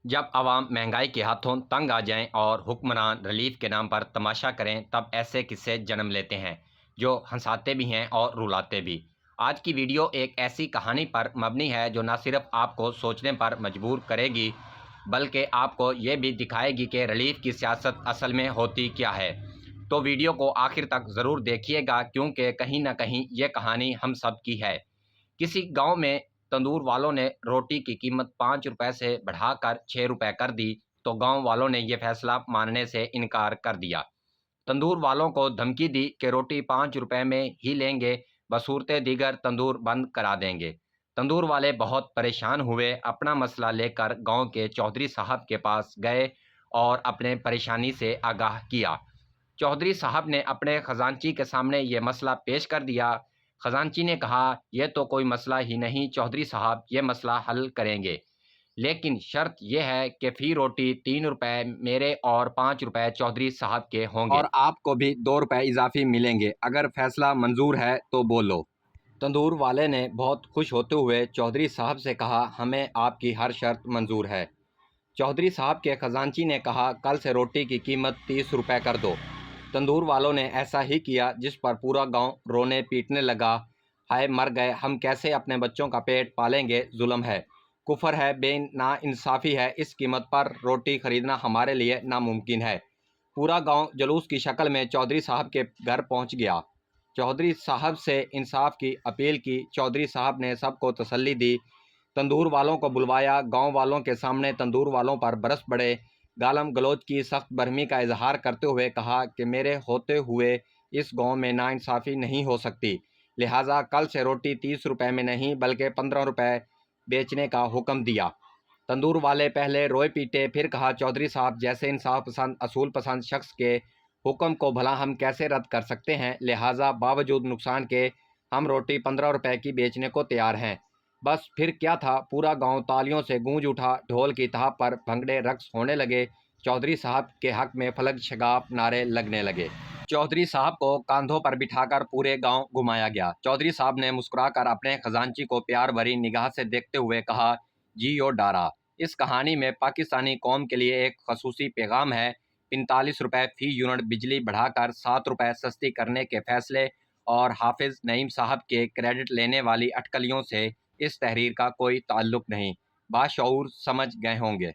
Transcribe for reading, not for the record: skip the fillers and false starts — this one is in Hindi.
जब अवाम महंगाई के हाथों तंग आ जाएं और हुक्मरान रिलीफ के नाम पर तमाशा करें, तब ऐसे किस्से जन्म लेते हैं जो हंसाते भी हैं और रुलाते भी। आज की वीडियो एक ऐसी कहानी पर मबनी है जो न सिर्फ आपको सोचने पर मजबूर करेगी, बल्कि आपको ये भी दिखाएगी कि रिलीफ की सियासत असल में होती क्या है। तो वीडियो को आखिर तक ज़रूर देखिएगा, क्योंकि कहीं ना कहीं ये कहानी हम सब की है। किसी गांव में तंदूर वालों ने रोटी की कीमत 5 रुपए से बढ़ाकर 6 रुपए कर दी, तो गांव वालों ने यह फैसला मानने से इनकार कर दिया। तंदूर वालों को धमकी दी कि रोटी 5 रुपए में ही लेंगे, बसूरते दीगर तंदूर बंद करा देंगे। तंदूर वाले बहुत परेशान हुए, अपना मसला लेकर गांव के चौधरी साहब के पास गए और अपने परेशानी से आगाह किया। चौधरी साहब ने अपने खजांची के सामने ये मसला पेश कर दिया। खजांची ने कहा, यह तो कोई मसला ही नहीं चौधरी साहब, ये मसला हल करेंगे, लेकिन शर्त यह है कि फ़ी रोटी 3 रुपए मेरे और 5 रुपए चौधरी साहब के होंगे और आपको भी 2 रुपए इजाफी मिलेंगे। अगर फैसला मंजूर है तो बोलो। तंदूर वाले ने बहुत खुश होते हुए चौधरी साहब से कहा, हमें आपकी हर शर्त मंजूर है। चौधरी साहब के खजांची ने कहा, कल से रोटी की कीमत 30 रुपए कर दो। तंदूर वालों ने ऐसा ही किया, जिस पर पूरा गांव रोने पीटने लगा। हाय मर गए, हम कैसे अपने बच्चों का पेट पालेंगे, जुल्म है, कुफर है, बेनाइंसाफ़ी है, इस कीमत पर रोटी खरीदना हमारे लिए नामुमकिन है। पूरा गांव जुलूस की शक्ल में चौधरी साहब के घर पहुंच गया। चौधरी साहब से इंसाफ की अपील की। चौधरी साहब ने सबको तसल्ली दी। तंदूर वालों को बुलवाया। गांव वालों के सामने तंदूर वालों पर बरस पड़े। गालम गलौज की सख्त बरहमी का इजहार करते हुए कहा कि मेरे होते हुए इस गांव में नाइंसाफ़ी नहीं हो सकती, लिहाजा कल से रोटी 30 रुपए में नहीं बल्कि 15 रुपए बेचने का हुक्म दिया। तंदूर वाले पहले रोए पीटे, फिर कहा, चौधरी साहब जैसे इंसाफ पसंद असूल पसंद शख्स के हुक्म को भला हम कैसे रद्द कर सकते हैं, लिहाजा बावजूद नुकसान के हम रोटी 15 रुपए की बेचने को तैयार हैं। बस फिर क्या था, पूरा गांव तालियों से गूंज उठा। ढोल की थाप पर भंगड़े रक्स होने लगे। चौधरी साहब के हक में फलक शगाब नारे लगने लगे। चौधरी साहब को कंधों पर बिठाकर पूरे गांव घुमाया गया। चौधरी साहब ने मुस्कुराकर अपने खजांची को प्यार भरी निगाह से देखते हुए कहा, जियो डारा। इस कहानी में पाकिस्तानी कौम के लिए एक खसूसी पैगाम है। 45 रुपए फी यूनिट बिजली बढ़ाकर 7 रुपए सस्ती करने के फैसले और हाफिज नईम साहब के क्रेडिट लेने वाली अटकलियों से इस तहरीर का कोई ताल्लुक नहीं। बाशऊर समझ गए होंगे।